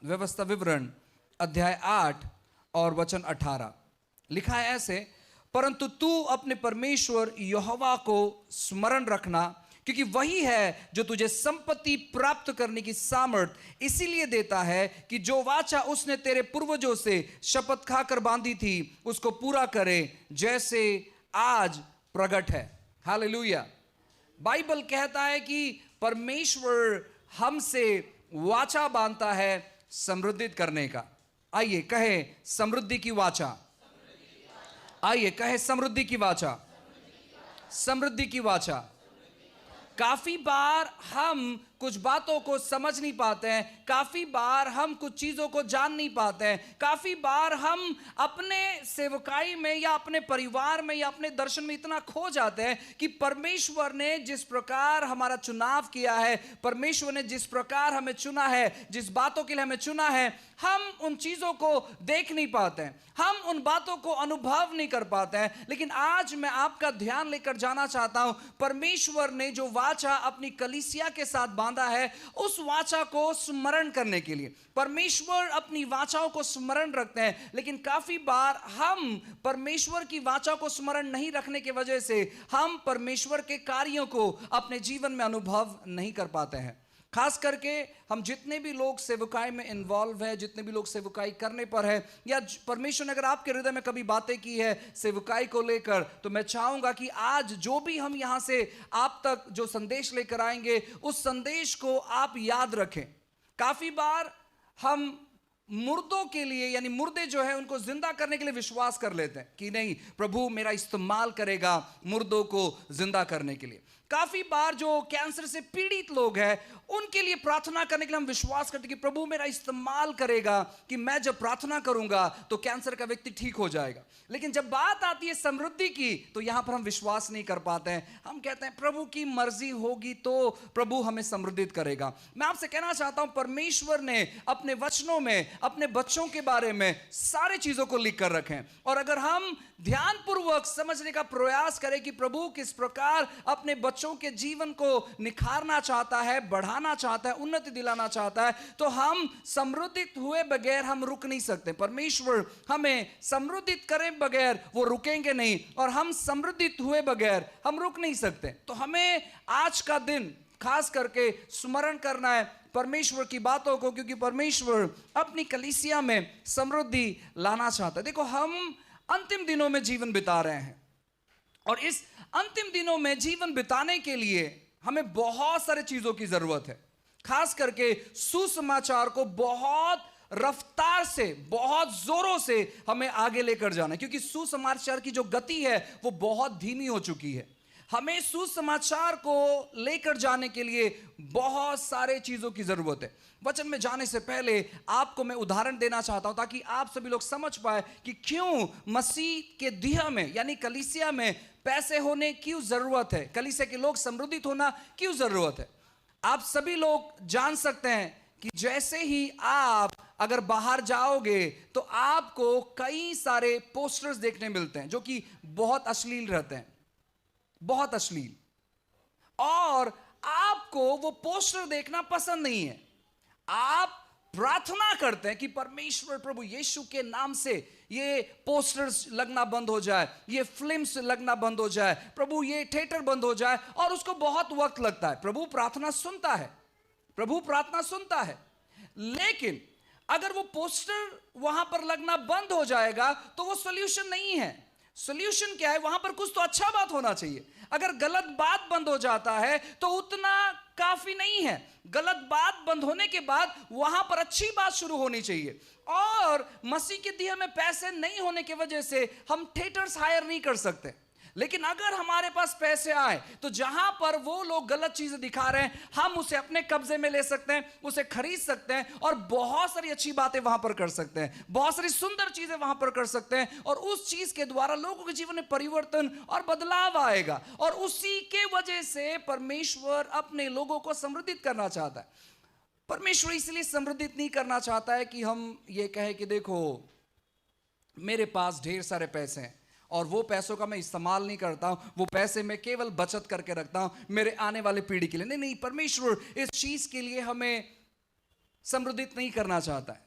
व्यवस्था विवरण अध्याय 8 और वचन 18 लिखा है ऐसे, परंतु तू अपने परमेश्वर यहोवा को स्मरण रखना, क्योंकि वही है जो तुझे संपत्ति प्राप्त करने की सामर्थ इसीलिए देता है कि जो वाचा उसने तेरे पूर्वजों से शपथ खाकर बांधी थी उसको पूरा करे, जैसे आज प्रकट है। हालेलुया। बाइबल कहता है कि परमेश्वर हमसे वाचा बांधता है समृद्धित करने का। आइए कहे समृद्धि की वाचा। आइए कहे समृद्धि की वाचा। समृद्धि की वाचा। काफी बार हम कुछ बातों को समझ नहीं पाते हैं, काफी बार हम कुछ चीजों को जान नहीं पाते हैं, काफी बार हम अपने सेवकाई में या अपने परिवार में या अपने दर्शन में इतना खो जाते हैं कि परमेश्वर ने जिस प्रकार हमारा चुनाव किया है, परमेश्वर ने जिस प्रकार हमें चुना है, जिस बातों के लिए हमें चुना है, हम उन चीजों को देख नहीं पाते हैं, हम उन बातों को अनुभव नहीं कर पाते हैं। लेकिन आज मैं आपका ध्यान लेकर जाना चाहता हूं, परमेश्वर ने जो वाचा अपनी कलीसिया के साथ बांधा है, उस वाचा को स्मरण करने के लिए परमेश्वर अपनी वाचाओं को स्मरण रखते हैं। लेकिन काफी बार हम परमेश्वर की वाचा को स्मरण नहीं रखने की वजह से हम परमेश्वर के कार्यों को अपने जीवन में अनुभव नहीं कर पाते हैं। खास करके हम जितने भी लोग सेवकाई में इन्वॉल्व है, जितने भी लोग सेवकाई करने पर है, या परमेश्वर ने अगर आपके हृदय में कभी बातें की है सेवकाई को लेकर, तो मैं चाहूंगा कि आज जो भी हम यहां से आप तक जो संदेश लेकर आएंगे, उस संदेश को आप याद रखें। काफी बार हम मुर्दों के लिए, यानी मुर्दे जो है उनको जिंदा करने के लिए विश्वास कर लेते हैं कि नहीं, प्रभु मेरा इस्तेमाल करेगा मुर्दों को जिंदा करने के लिए। काफी बार जो कैंसर से पीड़ित लोग हैं उनके लिए प्रार्थना करने के लिए हम विश्वास करते हैं कि प्रभु मेरा इस्तेमाल करेगा, कि मैं जब प्रार्थना करूंगा तो कैंसर का व्यक्ति ठीक हो जाएगा। लेकिन जब बात आती है समृद्धि की, तो यहां पर हम विश्वास नहीं कर पाते हैं। हम कहते हैं प्रभु की मर्जी होगी तो प्रभु हमें समृद्धित करेगा। मैं आपसे कहना चाहता हूं, परमेश्वर ने अपने वचनों में अपने बच्चों के बारे में सारी चीजों को लिख कर रखें, और अगर हम ध्यानपूर्वक समझने का प्रयास करें कि प्रभु किस प्रकार अपने बच्चों के जीवन को निखारना चाहता है, बढ़ाना चाहता है, उन्नति दिलाना चाहता है, तो हम समृद्धित हुए बगैर हम रुक नहीं सकते। परमेश्वर हमें समृद्धित करे बगैर वो रुकेंगे नहीं, और हम समृद्धित हुए बगैर हम रुक नहीं सकते। तो हमें आज का दिन खास करके स्मरण करना है परमेश्वर की बातों को, क्योंकि परमेश्वर अपनी कलीसिया में समृद्धि लाना चाहता है। देखो, हम अंतिम दिनों में जीवन बिता रहे हैं, और इस अंतिम दिनों में जीवन बिताने के लिए हमें बहुत सारे चीजों की जरूरत है। खास करके सुसमाचार को बहुत रफ्तार से, बहुत जोरों से हमें आगे लेकर जाना है, क्योंकि सुसमाचार की जो गति है वो बहुत धीमी हो चुकी है। हमें सुसमाचार को लेकर जाने के लिए बहुत सारे चीजों की जरूरत है। वचन में जाने से पहले आपको मैं उदाहरण देना चाहता हूं, ताकि आप सभी लोग समझ पाए कि क्यों मसीह के देह में, यानी कलीसिया में पैसे होने क्यों जरूरत है, कलीसिया के लोग समृद्धित होना क्यों जरूरत है। आप सभी लोग जान सकते हैं कि जैसे ही आप अगर बाहर जाओगे तो आपको कई सारे पोस्टर्स देखने मिलते हैं जो कि बहुत अश्लील रहते हैं, बहुत अश्लील, और आपको वो पोस्टर देखना पसंद नहीं है। आप प्रार्थना करते हैं कि परमेश्वर प्रभु यीशु के नाम से ये पोस्टर्स लगना बंद हो जाए, ये फिल्म्स लगना बंद हो जाए, प्रभु ये थिएटर बंद हो जाए, और उसको बहुत वक्त लगता है। प्रभु प्रार्थना सुनता है, प्रभु प्रार्थना सुनता है, लेकिन अगर वो पोस्टर वहां पर लगना बंद हो जाएगा तो वो सॉल्यूशन नहीं है। सॉल्यूशन क्या है? वहां पर कुछ तो अच्छा बात होना चाहिए। अगर गलत बात बंद हो जाता है तो उतना काफी नहीं है। गलत बात बंद होने के बाद वहां पर अच्छी बात शुरू होनी चाहिए। और मसीह के देह में पैसे नहीं होने की वजह से हम थिएटर्स हायर नहीं कर सकते। लेकिन अगर हमारे पास पैसे आए तो जहां पर वो लोग गलत चीजें दिखा रहे हैं, हम उसे अपने कब्जे में ले सकते हैं, उसे खरीद सकते हैं, और बहुत सारी अच्छी बातें वहां पर कर सकते हैं, बहुत सारी सुंदर चीजें वहां पर कर सकते हैं, और उस चीज के द्वारा लोगों के जीवन में परिवर्तन और बदलाव आएगा। और उसी के वजह से परमेश्वर अपने लोगों को समृद्धित करना चाहता है। परमेश्वर इसलिए समृद्धित नहीं करना चाहता है कि हम ये कहें कि देखो मेरे पास ढेर सारे पैसे हैं और वो पैसों का मैं इस्तेमाल नहीं करता हूं, वो पैसे मैं केवल बचत करके रखता हूं मेरे आने वाले पीढ़ी के लिए। नहीं नहीं, परमेश्वर इस चीज के लिए हमें समृद्धित नहीं करना चाहता है।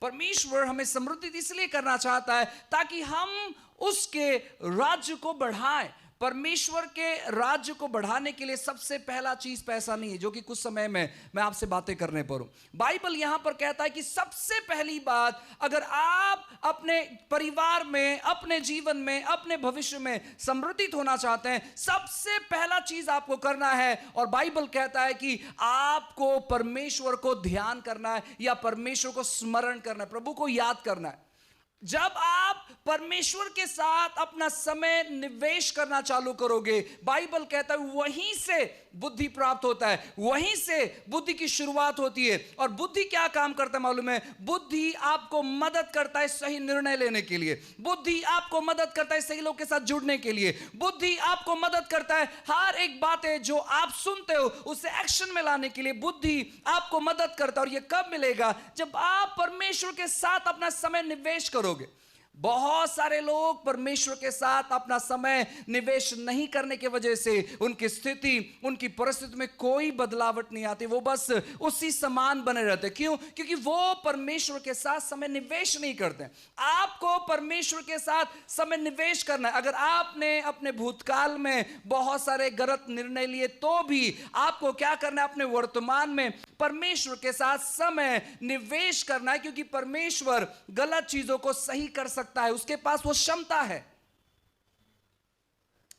परमेश्वर हमें समृद्धित इसलिए करना चाहता है ताकि हम उसके राज्य को बढ़ाएं। परमेश्वर के राज्य को बढ़ाने के लिए सबसे पहला चीज पैसा नहीं है, जो कि कुछ समय में मैं आपसे बातें करने पर हूं। बाइबल यहां पर कहता है कि सबसे पहली बात, अगर आप अपने परिवार में, अपने जीवन में, अपने भविष्य में समृद्धित होना चाहते हैं, सबसे पहला चीज आपको करना है, और बाइबल कहता है कि आपको परमेश्वर को ध्यान करना है या परमेश्वर को स्मरण करना है, प्रभु को याद करना है। जब आप परमेश्वर के साथ अपना समय निवेश करना चालू करोगे, बाइबल कहता है वहीं से बुद्धि प्राप्त होता है, वहीं से बुद्धि की शुरुआत होती है। और बुद्धि क्या काम करता है मालूम है? बुद्धि आपको मदद करता है सही निर्णय लेने के लिए, बुद्धि आपको मदद करता है सही लोग के साथ जुड़ने के लिए, बुद्धि आपको मदद करता है हर एक बातें जो आप सुनते हो उसे एक्शन में लाने के लिए। बुद्धि आपको मदद करता है। और यह कब मिलेगा? जब आप परमेश्वर के साथ अपना समय निवेश करो। बहुत सारे लोग परमेश्वर के साथ अपना समय निवेश नहीं करने की वजह से उनकी स्थिति, उनकी परिस्थिति में कोई बदलावट नहीं आती, वो बस उसी समान बने रहते। क्यों? क्योंकि वो परमेश्वर के साथ समय निवेश नहीं करते। आपको परमेश्वर के साथ समय निवेश करना है। अगर आपने अपने भूतकाल में बहुत सारे गलत निर्णय लिए तो भी आपको क्या करना है? अपने वर्तमान में परमेश्वर के साथ समय निवेश करना है, क्योंकि परमेश्वर गलत चीजों को सही कर सकता है, उसके पास वो क्षमता है।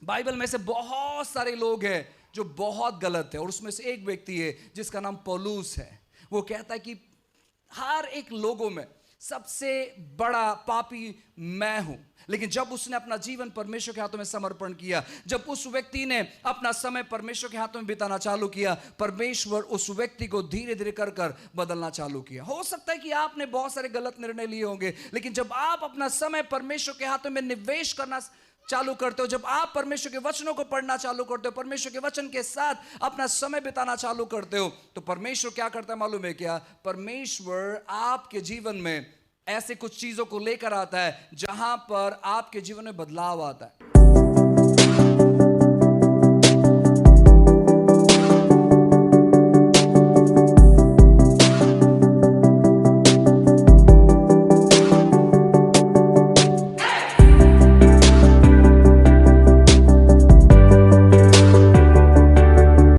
बाइबल में से बहुत सारे लोग हैं जो बहुत गलत है, और उसमें से एक व्यक्ति है जिसका नाम पौलुस है। वो कहता है कि हर एक लोगों में सबसे बड़ा पापी मैं हूं। लेकिन जब उसने अपना जीवन परमेश्वर के हाथों में समर्पण किया, जब उस व्यक्ति ने अपना समय परमेश्वर के हाथों में बिताना चालू किया, परमेश्वर उस व्यक्ति को धीरे धीरे कर कर बदलना चालू किया। हो सकता है कि आपने बहुत सारे गलत निर्णय लिए होंगे, लेकिन जब आप अपना समय परमेश्वर के हाथों में निवेश करना चालू करते हो, जब आप परमेश्वर के वचनों को पढ़ना चालू करते हो, परमेश्वर के वचन के साथ अपना समय बिताना चालू करते हो, तो परमेश्वर क्या करता है मालूम है क्या? परमेश्वर आपके जीवन में ऐसे कुछ चीजों को लेकर आता है जहां पर आपके जीवन में बदलाव आता है।